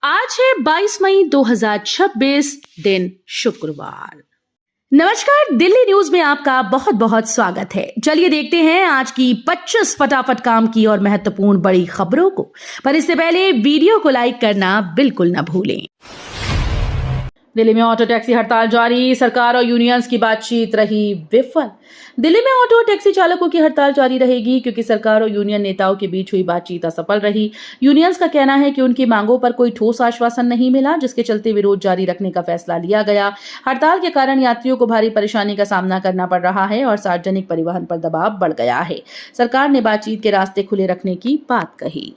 आज है 22 मई 2026 दिन शुक्रवार। नमस्कार, दिल्ली न्यूज में आपका बहुत बहुत स्वागत है। चलिए देखते हैं आज की 25 फटाफट काम की और महत्वपूर्ण बड़ी खबरों को। पर इससे पहले वीडियो को लाइक करना बिल्कुल न भूलें। दिल्ली में ऑटो टैक्सी हड़ताल जारी, सरकार और यूनियंस की बातचीत रही विफल। दिल्ली में ऑटो टैक्सी चालकों की हड़ताल जारी रहेगी क्योंकि सरकार और यूनियन नेताओं के बीच हुई बातचीत असफल रही। यूनियंस का कहना है कि उनकी मांगों पर कोई ठोस आश्वासन नहीं मिला, जिसके चलते विरोध जारी रखने का फैसला लिया गया। हड़ताल के कारण यात्रियों को भारी परेशानी का सामना करना पड़ रहा है और सार्वजनिक परिवहन पर दबाव बढ़ गया है। सरकार ने बातचीत के रास्ते खुले रखने की बात कही।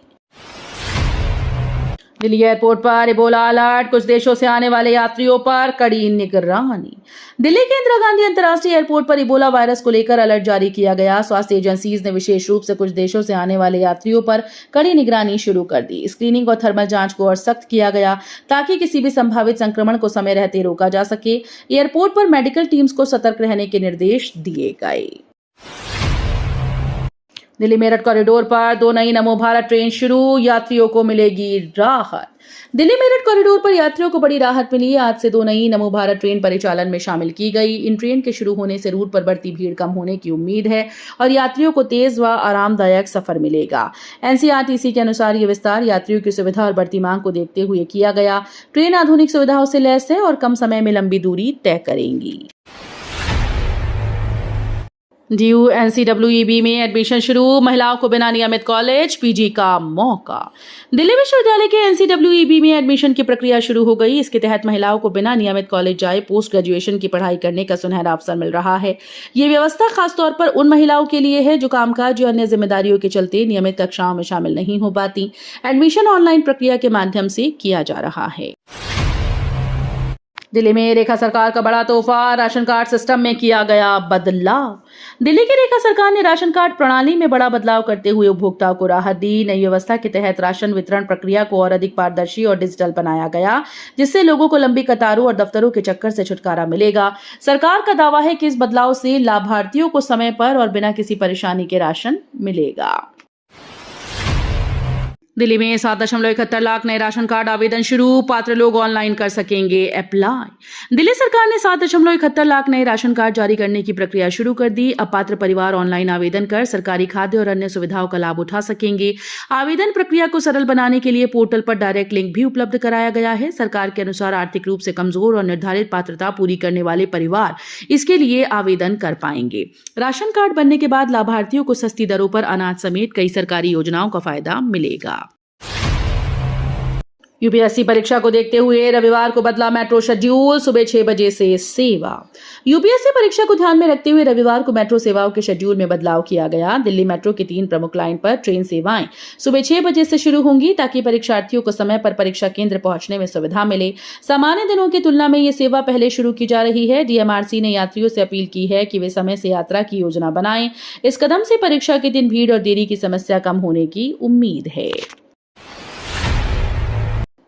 दिल्ली एयरपोर्ट पर इबोला अलर्ट, कुछ देशों से आने वाले यात्रियों पर कड़ी निगरानी। दिल्ली के इंदिरा गांधी अंतर्राष्ट्रीय एयरपोर्ट पर इबोला वायरस को लेकर अलर्ट जारी किया गया। स्वास्थ्य एजेंसीज ने विशेष रूप से कुछ देशों से आने वाले यात्रियों पर कड़ी निगरानी शुरू कर दी। स्क्रीनिंग और थर्मल जांच को और सख्त किया गया ताकि किसी भी संभावित संक्रमण को समय रहते रोका जा सके। एयरपोर्ट पर मेडिकल टीम्स को सतर्क रहने के निर्देश दिए गए। दिल्ली मेरठ कॉरिडोर पर 2 नई नमो भारत ट्रेन शुरू, यात्रियों को मिलेगी राहत। दिल्ली मेरठ कॉरिडोर पर यात्रियों को बड़ी राहत मिली। आज से 2 नई नमो भारत ट्रेन परिचालन में शामिल की गई। इन ट्रेन के शुरू होने से रूट पर बढ़ती भीड़ कम होने की उम्मीद है और यात्रियों को तेज व आरामदायक सफर मिलेगा। एनसीआरटीसी के अनुसार ये विस्तार यात्रियों की सुविधा और बढ़ती मांग को देखते हुए किया गया। ट्रेन आधुनिक सुविधाओं से लैस है और कम समय में लंबी दूरी तय करेंगी। डीयू एनसीडब्ल्यूईबी में एडमिशन शुरू, महिलाओं को बिना नियमित कॉलेज पीजी का मौका। दिल्ली विश्वविद्यालय के एनसीडब्ल्यूईबी में एडमिशन की प्रक्रिया शुरू हो गई। इसके तहत महिलाओं को बिना नियमित कॉलेज जाए पोस्ट ग्रेजुएशन की पढ़ाई करने का सुनहरा अवसर मिल रहा है। ये व्यवस्था खासतौर पर उन महिलाओं के लिए है जो कामकाज या अन्य जिम्मेदारियों के चलते नियमित कक्षाओं में शामिल नहीं हो पाती। एडमिशन ऑनलाइन प्रक्रिया के माध्यम से किया जा रहा है। दिल्ली में रेखा सरकार का बड़ा तोहफा, राशन कार्ड सिस्टम में किया गया बदलाव। दिल्ली की रेखा सरकार ने राशन कार्ड प्रणाली में बड़ा बदलाव करते हुए उपभोक्ताओं को राहत दी। नई व्यवस्था के तहत राशन वितरण प्रक्रिया को और अधिक पारदर्शी और डिजिटल बनाया गया, जिससे लोगों को लंबी कतारों और दफ्तरों के चक्कर से छुटकारा मिलेगा। सरकार का दावा है कि इस बदलाव से लाभार्थियों को समय पर और बिना किसी परेशानी के राशन मिलेगा। दिल्ली में 7.71 लाख नए राशन कार्ड आवेदन शुरू, पात्र लोग ऑनलाइन कर सकेंगे अप्लाई। दिल्ली सरकार ने 7.71 लाख नए राशन कार्ड जारी करने की प्रक्रिया शुरू कर दी। अब पात्र परिवार ऑनलाइन आवेदन कर सरकारी खाद्य और अन्य सुविधाओं का लाभ उठा सकेंगे। आवेदन प्रक्रिया को सरल बनाने के लिए पोर्टल पर डायरेक्ट लिंक भी उपलब्ध कराया गया है। सरकार के अनुसार आर्थिक रूप से कमजोर और निर्धारित पात्रता पूरी करने वाले परिवार इसके लिए आवेदन कर पाएंगे। राशन कार्ड बनने के बाद लाभार्थियों को सस्ती दरों पर अनाज समेत कई सरकारी योजनाओं का फायदा मिलेगा। यूपीएससी परीक्षा को देखते हुए रविवार को बदला मेट्रो शेड्यूल, सुबह 6 बजे से सेवा। यूपीएससी परीक्षा को ध्यान में रखते हुए रविवार को मेट्रो सेवाओं के शेड्यूल में बदलाव किया गया। दिल्ली मेट्रो की 3 प्रमुख लाइन पर ट्रेन सेवाएं सुबह 6 बजे से शुरू होंगी ताकि परीक्षार्थियों को समय पर परीक्षा केंद्र पहुंचने में सुविधा मिले। सामान्य दिनों की तुलना में ये सेवा पहले शुरू की जा रही है। डीएमआरसी ने यात्रियों से अपील की है कि वे समय से यात्रा की योजना बनाएं। इस कदम से परीक्षा के दिन भीड़ और देरी की समस्या कम होने की उम्मीद है।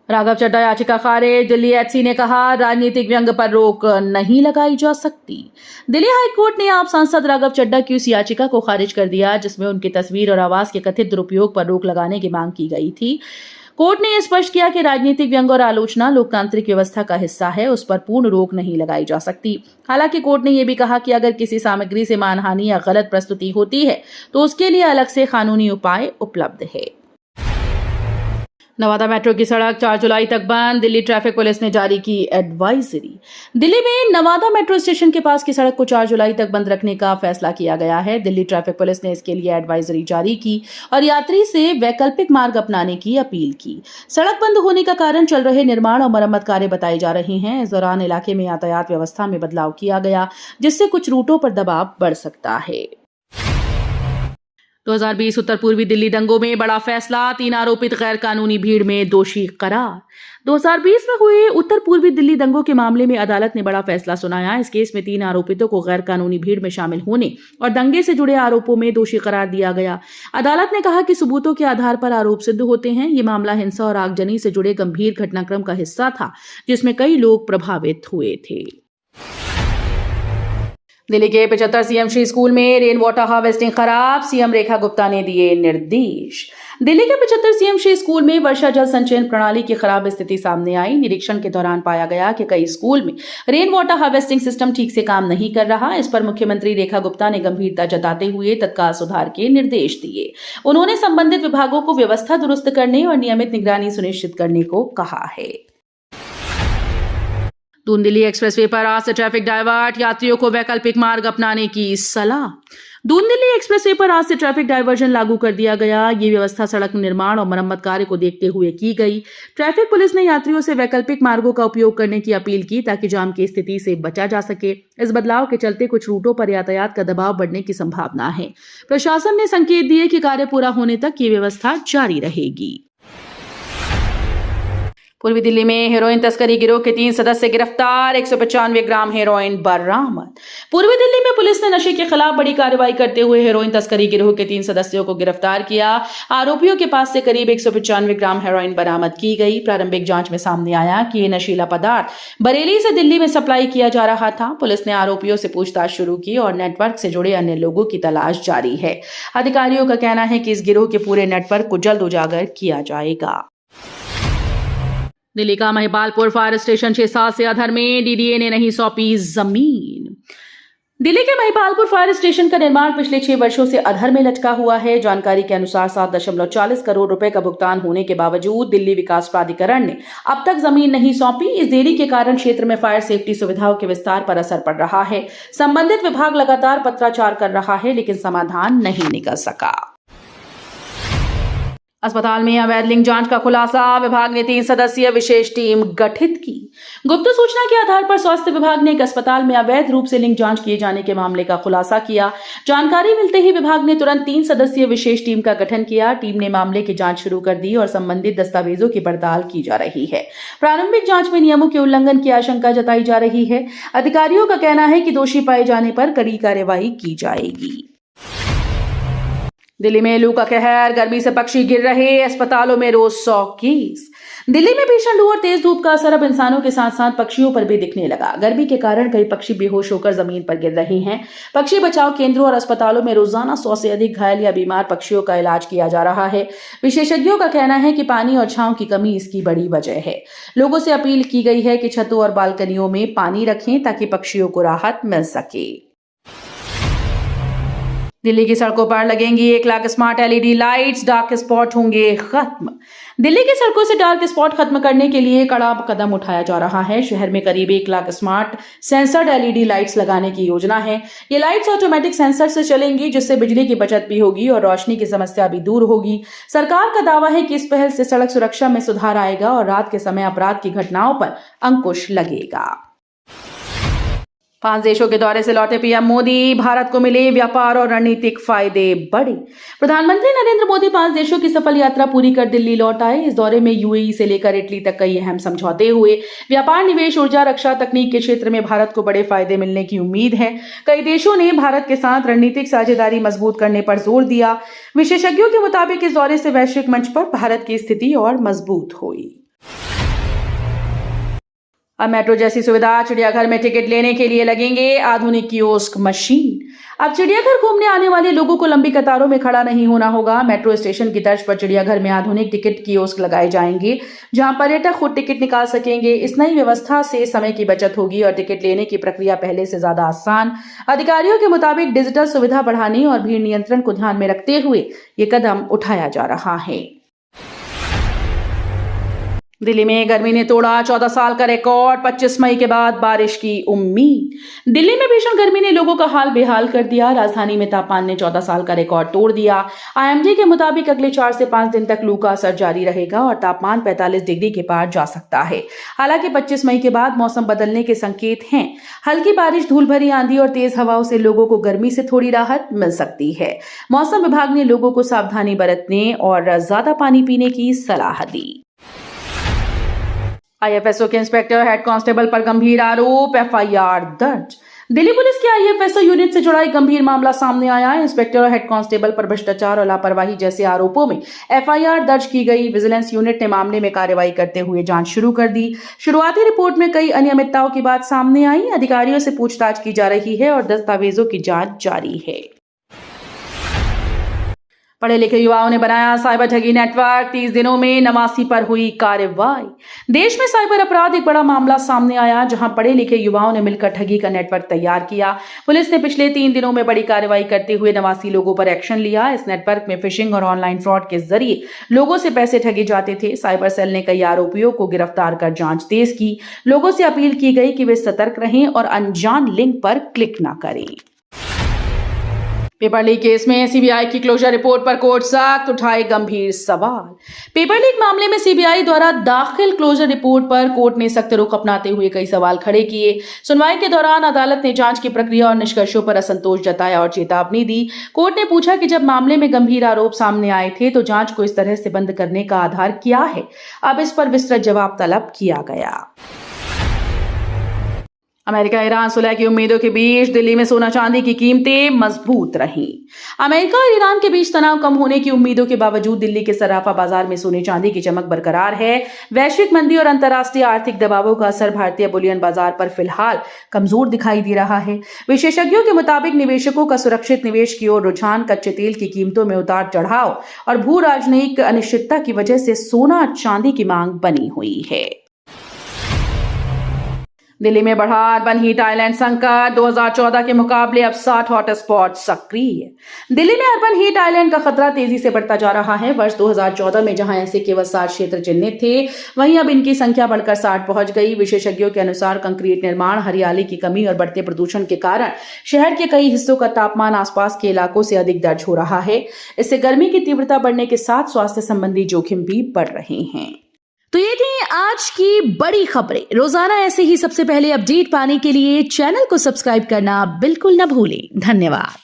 राघव चड्ढा याचिका खारिज, दिल्ली एचसी ने कहा राजनीतिक व्यंग पर रोक नहीं लगाई जा सकती। दिल्ली हाईकोर्ट ने आप सांसद राघव चड्ढा की उस याचिका को खारिज कर दिया जिसमें उनकी तस्वीर और आवाज के कथित दुरुपयोग पर रोक लगाने की मांग की गई थी। कोर्ट ने यह स्पष्ट किया कि राजनीतिक व्यंग और आलोचना लोकतांत्रिक व्यवस्था का हिस्सा है, उस पर पूर्ण रोक नहीं लगाई जा सकती। हालांकि कोर्ट ने यह भी कहा कि अगर किसी सामग्री से मानहानि या गलत प्रस्तुति होती है तो उसके लिए अलग से कानूनी उपाय उपलब्ध है। नवादा मेट्रो की सड़क 4 जुलाई तक बंद, दिल्ली ट्रैफिक पुलिस ने जारी की एडवाइजरी। दिल्ली में नवादा मेट्रो स्टेशन के पास की सड़क को 4 जुलाई तक बंद रखने का फैसला किया गया है। दिल्ली ट्रैफिक पुलिस ने इसके लिए एडवाइजरी जारी की और यात्री से वैकल्पिक मार्ग अपनाने की अपील की। सड़क बंद होने का कारण चल रहे निर्माण और मरम्मत कार्य बताए जा रहे हैं। इस दौरान इलाके में यातायात व्यवस्था में बदलाव किया गया जिससे कुछ रूटों पर दबाव बढ़ सकता है। 2020 उत्तर पूर्वी दिल्ली दंगों में बड़ा फैसला, 3 आरोपित गैर कानूनी भीड़ में दोषी करार। 2020 में हुए उत्तर पूर्वी दिल्ली दंगों के मामले में अदालत ने बड़ा फैसला सुनाया। इस केस में 3 आरोपितों को गैर कानूनी भीड़ में शामिल होने और दंगे से जुड़े आरोपों में दोषी करार दिया गया। अदालत ने कहा कि सबूतों के आधार पर आरोप सिद्ध होते हैं। ये मामला हिंसा और आगजनी से जुड़े गंभीर घटनाक्रम का हिस्सा था जिसमें कई लोग प्रभावित हुए थे। दिल्ली के 75 सीएमसी स्कूल में रेन वाटर हार्वेस्टिंग खराब, सीएम रेखा गुप्ता ने दिए निर्देश। दिल्ली के 75 सीएमसी स्कूल में वर्षा जल संचयन प्रणाली की खराब स्थिति सामने आई। निरीक्षण के दौरान पाया गया कि कई स्कूल में रेन वाटर हार्वेस्टिंग सिस्टम ठीक से काम नहीं कर रहा। इस पर मुख्यमंत्री रेखा गुप्ता ने गंभीरता जताते हुए तत्काल सुधार के निर्देश दिए। उन्होंने संबंधित विभागों को व्यवस्था दुरुस्त करने और नियमित निगरानी सुनिश्चित करने को कहा है। दून दिल्ली एक्सप्रेसवे पर आज से ट्रैफिक डायवर्ट, यात्रियों को वैकल्पिक मार्ग अपनाने की सलाह। दून दिल्ली एक्सप्रेसवे पर आज से ट्रैफिक डायवर्जन लागू कर दिया गया। ये व्यवस्था सड़क निर्माण और मरम्मत कार्य को देखते हुए की गई। ट्रैफिक पुलिस ने यात्रियों से वैकल्पिक मार्गों का उपयोग करने की अपील की ताकि जाम की स्थिति से बचा जा सके। इस बदलाव के चलते कुछ रूटों पर यातायात का दबाव बढ़ने की संभावना है। प्रशासन ने संकेत दिए कि कार्य पूरा होने तक ये व्यवस्था जारी रहेगी। पूर्वी दिल्ली में हेरोइन तस्करी गिरोह के 3 सदस्य गिरफ्तार, 195 ग्राम हेरोइन बरामद। पूर्वी दिल्ली में पुलिस ने नशे के खिलाफ बड़ी कार्रवाई करते हुए हेरोइन तस्करी गिरोह के 3 सदस्यों को गिरफ्तार किया। आरोपियों के पास से करीब 195 ग्राम हेरोइन बरामद की गई। प्रारंभिक जांच में सामने आया कि ये नशीला पदार्थ बरेली से दिल्ली में सप्लाई किया जा रहा था। पुलिस ने आरोपियों से पूछताछ शुरू की और नेटवर्क से जुड़े अन्य लोगों की तलाश जारी है। अधिकारियों का कहना है कि इस गिरोह के पूरे नेटवर्क को जल्द उजागर किया जाएगा। दिल्ली का महिपालपुर फायर स्टेशन 6-7 से अधर में, डीडीए ने नहीं सौंपी जमीन। दिल्ली के महिपालपुर फायर स्टेशन का निर्माण पिछले 6 वर्षों से अधर में लटका हुआ है। जानकारी के अनुसार 7.40 करोड़ रुपए का भुगतान होने के बावजूद दिल्ली विकास प्राधिकरण ने अब तक जमीन नहीं सौंपी। इस देरी के कारण क्षेत्र में फायर सेफ्टी सुविधाओं के विस्तार पर असर पड़ रहा है। संबंधित विभाग लगातार पत्राचार कर रहा है, लेकिन समाधान नहीं निकल सका। अस्पताल में अवैध लिंग जांच का खुलासा, विभाग ने 3 सदस्यीय विशेष टीम गठित की। गुप्त सूचना के आधार पर स्वास्थ्य विभाग ने एक अस्पताल में अवैध रूप से लिंग जांच किए जाने के मामले का खुलासा किया। जानकारी मिलते ही विभाग ने तुरंत 3 सदस्यीय विशेष टीम का गठन किया। टीम ने मामले की जांच शुरू कर दी और संबंधित दस्तावेजों की पड़ताल की जा रही है। प्रारंभिक जांच में नियमों के उल्लंघन की आशंका जताई जा रही है। अधिकारियों का कहना है कि दोषी पाए जाने पर कड़ी कार्रवाई की जाएगी। दिल्ली में लू का कहर, गर्मी से पक्षी गिर रहे, अस्पतालों में रोज 100 केस। दिल्ली में भीषण लू और तेज धूप का असर अब इंसानों के साथ साथ पक्षियों पर भी दिखने लगा। गर्मी के कारण कई पक्षी बेहोश होकर जमीन पर गिर रहे हैं। पक्षी बचाव केंद्रों और अस्पतालों में रोजाना 100 से अधिक घायल या बीमार पक्षियों का इलाज किया जा रहा है। विशेषज्ञों का कहना है कि पानी और छांव की कमी इसकी बड़ी वजह है। लोगों से अपील की गई है कि छतों और बालकनियों में पानी रखें ताकि पक्षियों को राहत मिल सके। दिल्ली की सड़कों पर लगेंगी 1 lakh smart LED lights, dark spot होंगे खत्म। दिल्ली की सड़कों से डार्क स्पॉट खत्म करने के लिए कड़ा कदम उठाया जा रहा है। शहर में करीब 1 lakh smart sensored LED lights लगाने की योजना है। ये लाइट्स ऑटोमेटिक सेंसर से चलेंगी, जिससे बिजली की बचत भी होगी और रोशनी की समस्या भी दूर होगी। सरकार का दावा है कि इस पहल से सड़क सुरक्षा में सुधार आएगा और रात के समय अपराध की घटनाओं पर अंकुश लगेगा। 5 देशों के दौरे से लौटे पीएम मोदी, भारत को मिले व्यापार और रणनीतिक फायदे बड़े। प्रधानमंत्री नरेंद्र मोदी 5 देशों की सफल यात्रा पूरी कर दिल्ली लौट आए। इस दौरे में यूएई से लेकर इटली तक कई अहम समझौते हुए। व्यापार, निवेश, ऊर्जा, रक्षा, तकनीक के क्षेत्र में भारत को बड़े फायदे मिलने की उम्मीद है। कई देशों ने भारत के साथ रणनीतिक साझेदारी मजबूत करने पर जोर दिया। विशेषज्ञों के मुताबिक इस दौरे से वैश्विक मंच पर भारत की स्थिति और मजबूत हुई। अब मेट्रो जैसी सुविधा, चिड़ियाघर में टिकट लेने के लिए लगेंगे आधुनिक कियोस्क मशीन। अब चिड़ियाघर घूमने आने वाले लोगों को लंबी कतारों में खड़ा नहीं होना होगा। मेट्रो स्टेशन की तर्ज पर चिड़ियाघर में आधुनिक टिकट कियोस्क लगाए जाएंगे, जहां पर्यटक खुद टिकट निकाल सकेंगे। इस नई व्यवस्था से समय की बचत होगी और टिकट लेने की प्रक्रिया पहले से ज्यादा आसान। अधिकारियों के मुताबिक डिजिटल सुविधा बढ़ाने और भीड़ नियंत्रण को ध्यान में रखते हुए ये कदम उठाया जा रहा है। दिल्ली में गर्मी ने तोड़ा 14 साल का रिकॉर्ड, 25 मई के बाद बारिश की उम्मीद। दिल्ली में भीषण गर्मी ने लोगों का हाल बेहाल कर दिया। राजधानी में तापमान ने 14 साल का रिकॉर्ड तोड़ दिया। आईएमडी के मुताबिक अगले 4 से 5 दिन तक लू का असर जारी रहेगा और तापमान 45 डिग्री के पार जा सकता है। हालांकि 25 मई के बाद मौसम बदलने के संकेत हैं। हल्की बारिश, धूल भरी आंधी और तेज हवाओं से लोगों को गर्मी से थोड़ी राहत मिल सकती है। मौसम विभाग ने लोगों को सावधानी बरतने और ज्यादा पानी पीने की सलाह दी। आईएफएसओ के इंस्पेक्टर हेड कांस्टेबल पर गंभीर आरोप, एफआईआर दर्ज। दिल्ली पुलिस के आईएफएसओ यूनिट से जुड़ा एक गंभीर मामला सामने आया है। इंस्पेक्टर और हेड कांस्टेबल पर भ्रष्टाचार और लापरवाही जैसे आरोपों में एफआईआर दर्ज की गई। विजिलेंस यूनिट ने मामले में कार्रवाई करते हुए जांच शुरू कर दी। शुरुआती रिपोर्ट में कई अनियमितताओं की बात सामने आई। अधिकारियों से पूछताछ की जा रही है और दस्तावेजों की जांच जारी है। पढ़े लिखे युवाओं ने बनाया साइबर ठगी नेटवर्क। 30 दिनों में 89 पर हुई कार्रवाई। देश में साइबर अपराध एक बड़ा मामला सामने आया, जहां पढ़े लिखे युवाओं ने मिलकर ठगी का नेटवर्क तैयार किया। पुलिस ने पिछले 3 दिनों में बड़ी कार्रवाई करते हुए 89 लोगों पर एक्शन लिया। इस नेटवर्क में फिशिंग और ऑनलाइन फ्रॉड के जरिए लोगों से पैसे ठगे जाते थे। साइबर सेल ने कई आरोपियों को गिरफ्तार कर जांच तेज की। लोगों से अपील की गई कि वे सतर्क रहें और अनजान लिंक पर क्लिक न करें। पेपर लीक केस में सीबीआई की क्लोजर रिपोर्ट पर कोर्ट सख्त, उठाए गंभीर सवाल। पेपर लीक मामले में सीबीआई द्वारा दाखिल क्लोजर रिपोर्ट पर कोर्ट ने सख्त रुख अपनाते हुए कई सवाल खड़े किए। सुनवाई के दौरान अदालत ने जांच की प्रक्रिया और निष्कर्षों पर असंतोष जताया और चेतावनी दी। कोर्ट ने पूछा कि जब मामले में गंभीर आरोप सामने आए थे तो जांच को इस तरह से बंद करने का आधार क्या है। अब इस पर विस्तृत जवाब तलब किया गया। अमेरिका ईरान सुलह की उम्मीदों के बीच दिल्ली में सोना चांदी की कीमतें मजबूत रहीं। अमेरिका और ईरान के बीच तनाव कम होने की उम्मीदों के बावजूद दिल्ली के सराफा बाजार में सोने चांदी की चमक बरकरार है। वैश्विक मंदी और अंतर्राष्ट्रीय आर्थिक दबावों का असर भारतीय बुलियन बाजार पर फिलहाल कमजोर दिखाई दे रहा है। विशेषज्ञों के मुताबिक निवेशकों का सुरक्षित निवेश की ओर रुझान, कच्चे तेल की कीमतों में उतार चढ़ाव और भू राजनयिक अनिश्चितता की वजह से सोना चांदी की मांग बनी हुई है। दिल्ली में बढ़ा अर्बन हीट आइलैंड संकट। 2014 के मुकाबले अब 60 हॉटस्पॉट सक्रिय। दिल्ली में अर्बन हीट आइलैंड का खतरा तेजी से बढ़ता जा रहा है। वर्ष 2014 में जहां ऐसे केवल 60 क्षेत्र चिन्हित थे, वहीं अब इनकी संख्या बढ़कर 60 पहुंच गई। विशेषज्ञों के अनुसार कंक्रीट निर्माण, हरियाली की कमी और बढ़ते प्रदूषण के कारण शहर के कई हिस्सों का तापमान आसपास के इलाकों से अधिक दर्ज हो रहा है। इससे गर्मी की तीव्रता बढ़ने के साथ स्वास्थ्य संबंधी जोखिम भी बढ़ रहे हैं। तो ये थी आज की बड़ी खबरें। रोजाना ऐसे ही सबसे पहले अपडेट पाने के लिए चैनल को सब्सक्राइब करना बिल्कुल न भूलें। धन्यवाद।